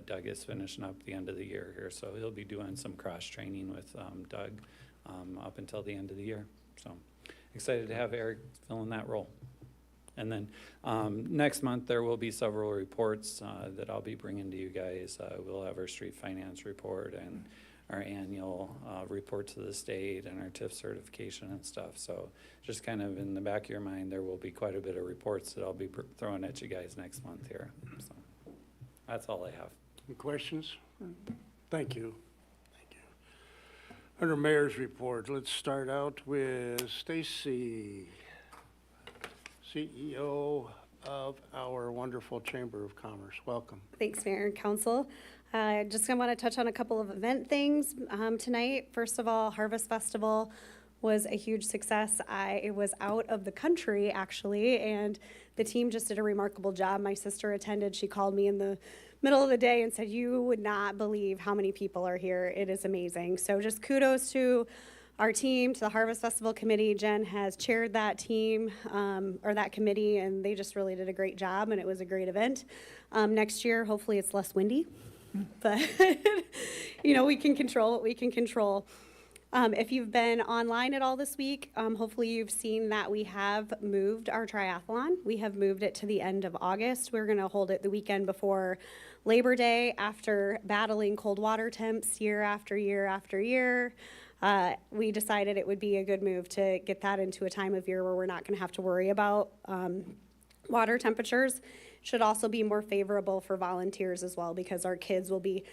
Doug is finishing up the end of the year here. So he'll be doing some cross-training with Doug up until the end of the year. So excited to have Eric fill in that role. And then next month, there will be several reports that I'll be bringing to you guys. We'll have our street finance report and our annual report to the state and our TIF certification and stuff. So just kind of in the back of your mind, there will be quite a bit of reports that I'll be throwing at you guys next month here. So that's all I have. Any questions? Thank you. Thank you. Under Mayor's report, let's start out with Stacy, CEO of our wonderful Chamber of Commerce. Welcome. Thanks, Mayor and Council. Just gonna want to touch on a couple of event things tonight. First of all, Harvest Festival was a huge success. I was out of the country actually, and the team just did a remarkable job. My sister attended. She called me in the middle of the day and said, "You would not believe how many people are here. It is amazing." So just kudos to our team, to the Harvest Festival Committee. Jen has chaired that team, or that committee, and they just really did a great job, and it was a great event. Next year, hopefully it's less windy, but, you know, we can control what we can control. If you've been online at all this week, hopefully you've seen that we have moved our triathlon. We have moved it to the end of August. We're gonna hold it the weekend before Labor Day after battling cold water temps year after year after year. We decided it would be a good move to get that into a time of year where we're not going to have to worry about water temperatures. Should also be more favorable for volunteers as well, because our kids will be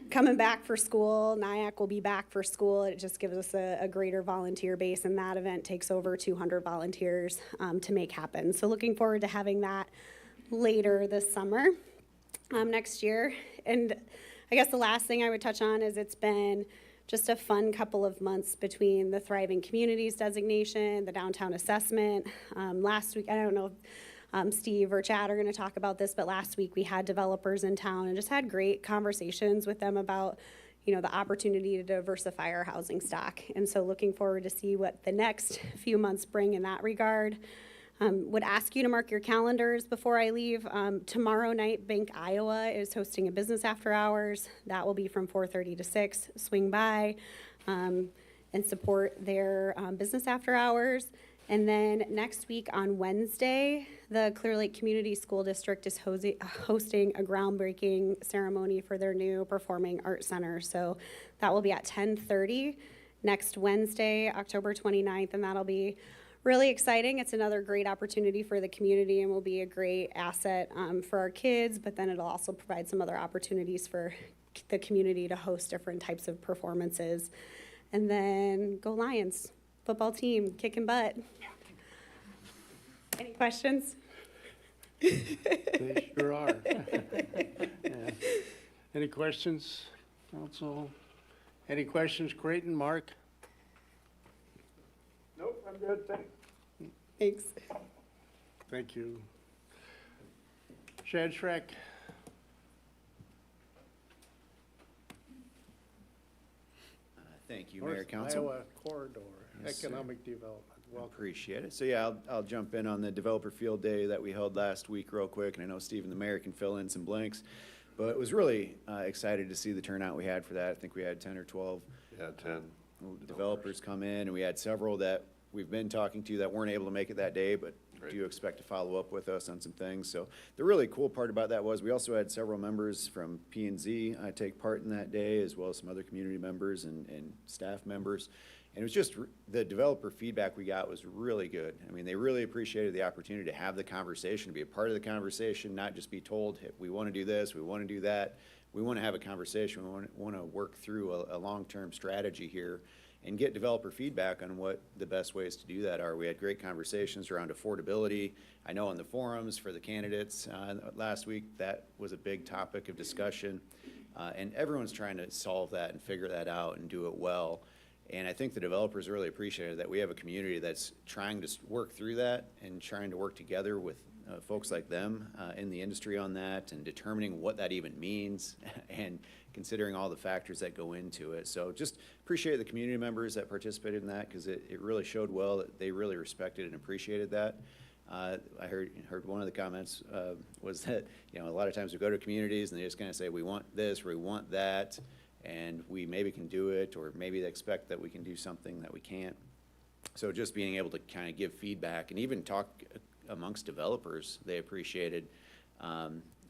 coming back for school. Nyack will be back for school. It just gives us a greater volunteer base, and that event takes over 200 volunteers to make happen. So looking forward to having that later this summer, next year. And I guess the last thing I would touch on is it's been just a fun couple of months between the Thriving Communities designation, the downtown assessment. Last week, I don't know if Steve or Chad are going to talk about this, but last week we had developers in town and just had great conversations with them about, you know, the opportunity to diversify our housing stock. And so looking forward to see what the next few months bring in that regard. Would ask you to mark your calendars before I leave. Tomorrow night, Bank Iowa is hosting a business after hours. That will be from 4:30 to 6. Swing by and support their business after hours. And then next week on Wednesday, the Clear Lake Community School District is hosting a groundbreaking ceremony for their new Performing Arts Center. So that will be at 10:30 next Wednesday, October 29th, and that'll be really exciting. It's another great opportunity for the community and will be a great asset for our kids, but then it'll also provide some other opportunities for the community to host different types of performances. And then go Lions, football team, kicking butt. Any questions? They sure are. Yeah. Any questions, Council? Any questions, Creighton, Mark? Nope, I'm good, thanks. Thanks. Thank you. Chad Schreck. Thank you, Mayor, North Council. Iowa Corridor, Yes, sir. Economic Development. Welcome. Appreciate it. So yeah, I'll jump in on the developer field day that we held last week real quick, and I know Steve and the mayor can fill in some blanks. But was really excited to see the turnout we had for that. I think we had 10 or 12 Yeah, 10. developers come in, and we had several that we've been talking to that weren't able to make it that day, but Right. do expect to follow up with us on some things. So the really cool part about that was we also had several members from P&Z take part in that day, as well as some other community members and staff members. And it was just, the developer feedback we got was really good. I mean, they really appreciated the opportunity to have the conversation, to be a part of the conversation, not just be told, hey, we want to do this, we want to do that. We want to have a conversation, we want to work through a long-term strategy here and get developer feedback on what the best ways to do that are. We had great conversations around affordability. I know on the forums for the candidates last week, that was a big topic of discussion. And everyone's trying to solve that and figure that out and do it well. And I think the developers really appreciated that we have a community that's trying to work through that and trying to work together with folks like them in the industry on that and determining what that even means and considering all the factors that go into it. So just appreciate the community members that participated in that, because it really showed well that they really respected and appreciated that. I heard one of the comments was that, a lot of times we go to communities and they just kind of say, we want this, or we want that, and we maybe can do it, or maybe they expect that we can do something that we can't. So just being able to kind of give feedback and even talk amongst developers, they appreciated.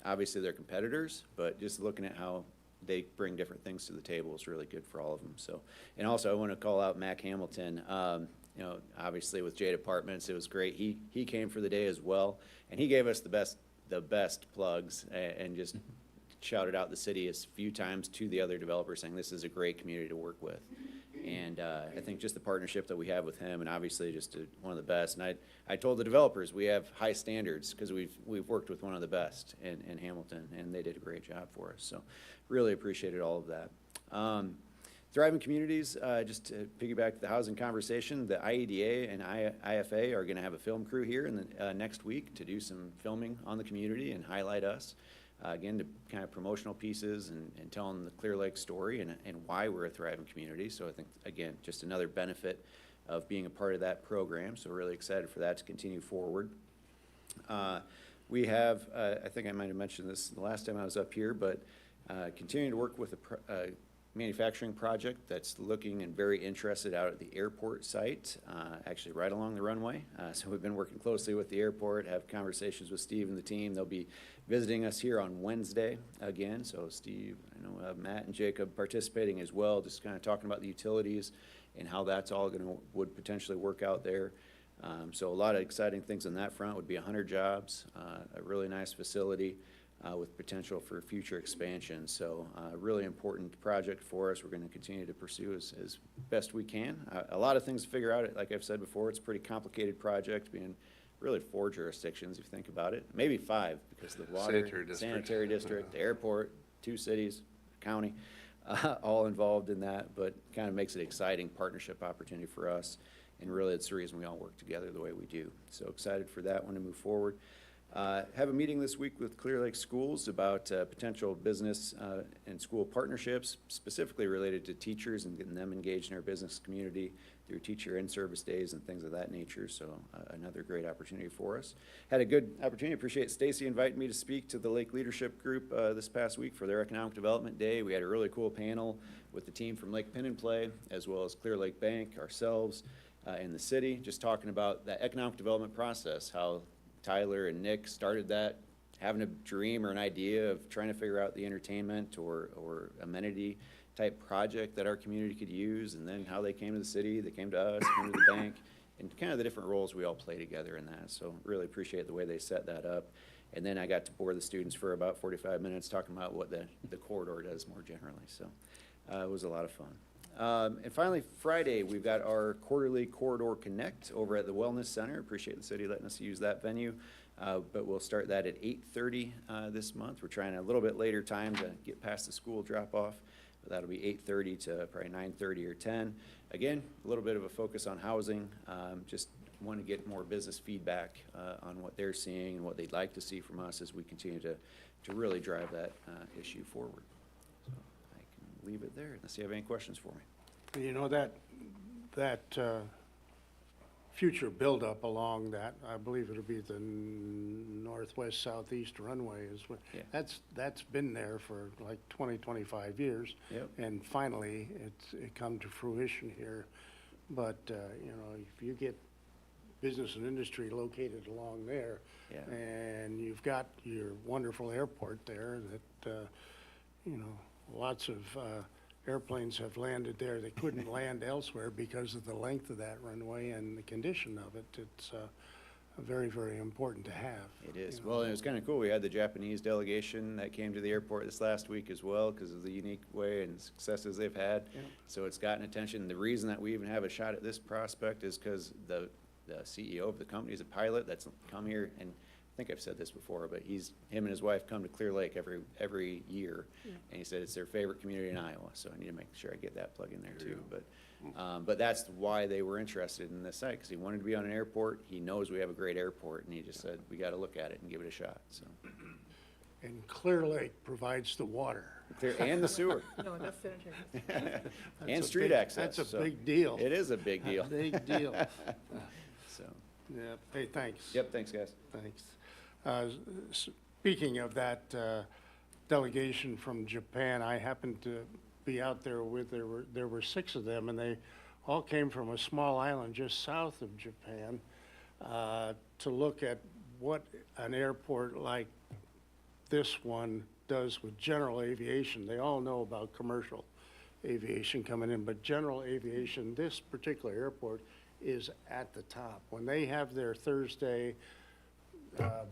Obviously they're competitors, but just looking at how they bring different things to the table is really good for all of them. So, and also I want to call out Mac Hamilton. Obviously with Jade Apartments, it was great. He came for the day as well, and he gave us the best plugs and just shouted out the city a few times to the other developers, saying this is a great community to work with. And I think just the partnership that we have with him, and obviously just one of the best. And I told the developers we have high standards because we've worked with one of the best in Hamilton, and they did a great job for us. So really appreciated all of that. Thriving communities, just to piggyback the housing conversation, the IEDA and IFA are going to have a film crew here in the next week to do some filming on the community and highlight us. Again, to kind of promotional pieces and telling the Clear Lake story and why we're a thriving community. So I think, again, just another benefit of being a part of that program. So really excited for that to continue forward. We have, I think I might have mentioned this the last time I was up here, but continuing to work with a manufacturing project that's looking and very interested out at the airport site, actually right along the runway. So we've been working closely with the airport, have conversations with Steve and the team. They'll be visiting us here on Wednesday again. So Steve, I know Matt and Jacob participating as well, just kind of talking about the utilities and how that's all would potentially work out there. So a lot of exciting things on that front. Would be 100 jobs, a really nice facility. With potential for future expansion. So a really important project for us. We're going to continue to pursue as best we can. A lot of things to figure out. Like I've said before, it's a pretty complicated project, being really 4 jurisdictions if you think about it. Maybe 5 because the water, sanitary district, the airport, 2 cities, county, all involved in that, but kind of makes it an exciting partnership opportunity for us. And really it's the reason we all work together the way we do. So excited for that one to move forward. Have a meeting this week with Clear Lake Schools about potential business and school partnerships, specifically related to teachers and getting them engaged in our business community through teacher in-service days and things of that nature. So another great opportunity for us. Had a good opportunity. Appreciate Stacy inviting me to speak to the Lake Leadership Group this past week for their Economic Development Day. We had a really cool panel with the team from Lake Pin and Play, as well as Clear Lake Bank, ourselves, and the city, just talking about that economic development process, how Tyler and Nick started that, having a dream or an idea of trying to figure out the entertainment or amenity type project that our community could use, and then how they came to the city, they came to us, came to the bank, and kind of the different roles we all play together in that. So really appreciate the way they set that up. And then I got to bore the students for about 45 minutes talking about what the corridor does more generally. So it was a lot of fun. And finally, Friday, we've got our quarterly Corridor Connect over at the Wellness Center. Appreciate the city letting us use that venue. But we'll start that at 8:30 this month. We're trying a little bit later time to get past the school drop-off. But that'll be 8:30 to probably 9:30 or 10. Again, a little bit of a focus on housing. Just want to get more business feedback on what they're seeing and what they'd like to see from us as we continue to really drive that issue forward. So I can leave it there unless you have any questions for me. You know, that future buildup along that, I believe it'll be the northwest, southeast runway is what, Yeah. that's been there for like 20, 25 years. Yep. And finally, it come to fruition here. But, you know, if you get business and industry located along there, Yeah. and you've got your wonderful airport there that, you know, lots of airplanes have landed there that couldn't land elsewhere because of the length of that runway and the condition of it. It's very, very important to have. It is. you know. Well, and it was kind of cool. We had the Japanese delegation that came to the airport this last week as well because of the unique way and successes they've had. Yeah. So it's gotten attention. The reason that we even have a shot at this prospect is because the CEO of the company is a pilot that's come here, and I think I've said this before, but him and his wife come to Clear Lake every year. And he said it's their favorite community in Iowa, so I need to make sure I get that plug in there too. But that's why they were interested in this site, because he wanted to be on an airport. He knows we have a great airport, and he just said, we got to look at it and give it a shot, so. And Clear Lake provides the water. And the sewer. No, that's sanitary. That's And a street big- access. That's a so big deal. It is a big deal. Big deal. So, Yeah, hey, thanks. yep, thanks, guys. Thanks. Speaking of that delegation from Japan, I happened to be out there there were 6 of them, and they all came from a small island just south of Japan to look at what an airport like this one does with general aviation. They all know about commercial aviation coming in, but general aviation, this particular airport is at the top. When they have their Thursday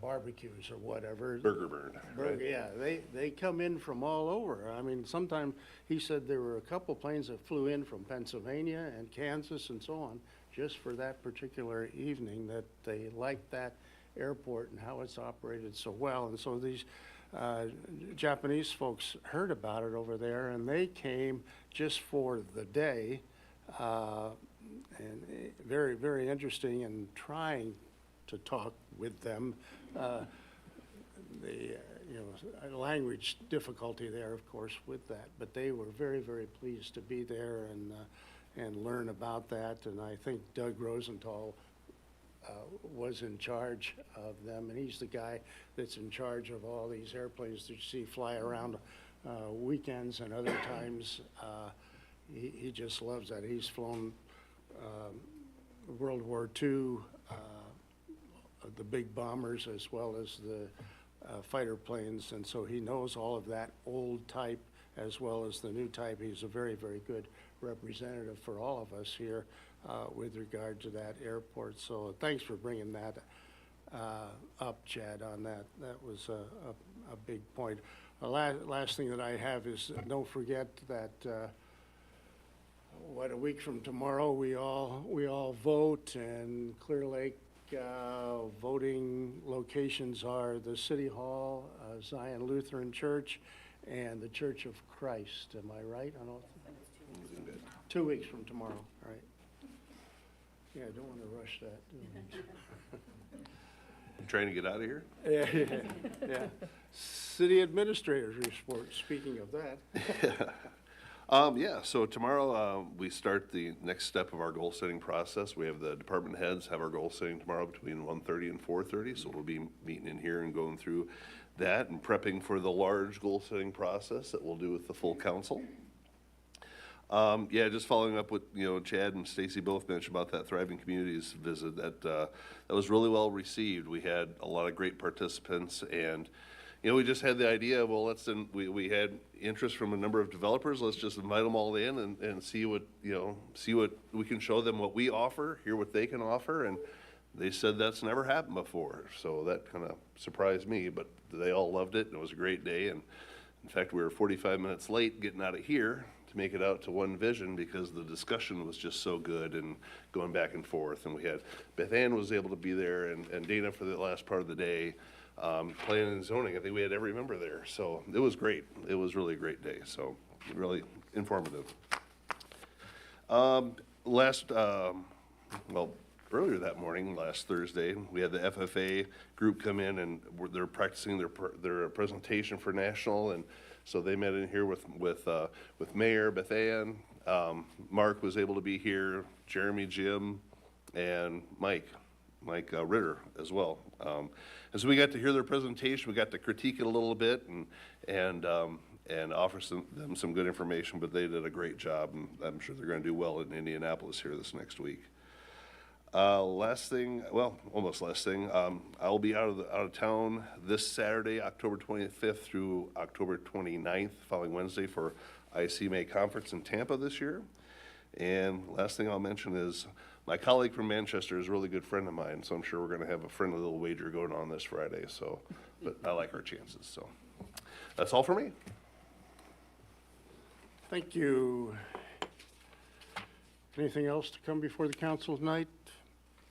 barbecues or whatever. Burger Burn, right? Yeah, they come in from all over. I mean, sometime, he said there were a couple planes that flew in from Pennsylvania and Kansas and so on, just for that particular evening, that they liked that airport and how it's operated so well. And so these Japanese folks heard about it over there, and they came just for the day. And very, very interesting, and trying to talk with them. Language difficulty there, of course, with that, but they were very, very pleased to be there and learn about that. And I think Doug Rosenthal was in charge of them, and he's the guy that's in charge of all these airplanes that you see fly around weekends and other times. He just loves that. He's flown World War II, the big bombers as well as the fighter planes, and so he knows all of that old type as well as the new type. He's a very, very good representative for all of us here with regard to that airport. So thanks for bringing that up, Chad, on that. That was a big point. The last thing that I have is, don't forget that a week from tomorrow, we all vote, and Clear Lake voting locations are the City Hall, Zion Lutheran Church, and the Church of Christ. Am I right? I don't. 2 weeks from tomorrow, right? Yeah, I don't want to rush that. You trying to get out of here? Yeah. City Administrator's report, speaking of that. So tomorrow, we start the next step of our goal-setting process. We have the department heads have our goal-setting tomorrow between 1:30 and 4:30, so we'll be meeting in here and going through that and prepping for the large goal-setting process that we'll do with the full council. Just following up with, Chad and Stacy both mentioned about that Thriving Communities visit, that was really well received. We had a lot of great participants, and we just had the idea, well, we had interest from a number of developers. Let's just invite them all in and see what we can show them, what we offer, hear what they can offer. And they said that's never happened before. So that kind of surprised me, but they all loved it, and it was a great day. And in fact, we were 45 minutes late getting out of here to make it out to One Vision because the discussion was just so good and going back and forth. And we had Beth Ann was able to be there, and Dana for the last part of the day. Planning and zoning, I think we had every member there, so it was great. It was really a great day, so really informative. Earlier that morning, last Thursday, we had the FFA group come in, and they're practicing their presentation for national, and so they met in here with Mayor Beth Ann. Mark was able to be here, Jeremy, Jim, and Mike Ritter as well. as we got to hear their presentation, we got to critique it a little bit and offer them some good information, but they did a great job, and I'm sure they're gonna do well in Indianapolis here this next week. Last thing, well, almost last thing, I'll be out of town this Saturday, October 25th through October 29th, following Wednesday for ICMA conference in Tampa this year. And last thing I'll mention is my colleague from Manchester is a really good friend of mine, so I'm sure we're gonna have a friendly little wager going on this Friday, so, but I like our chances, so. That's all for me. Thank you. Anything else to come before the council tonight?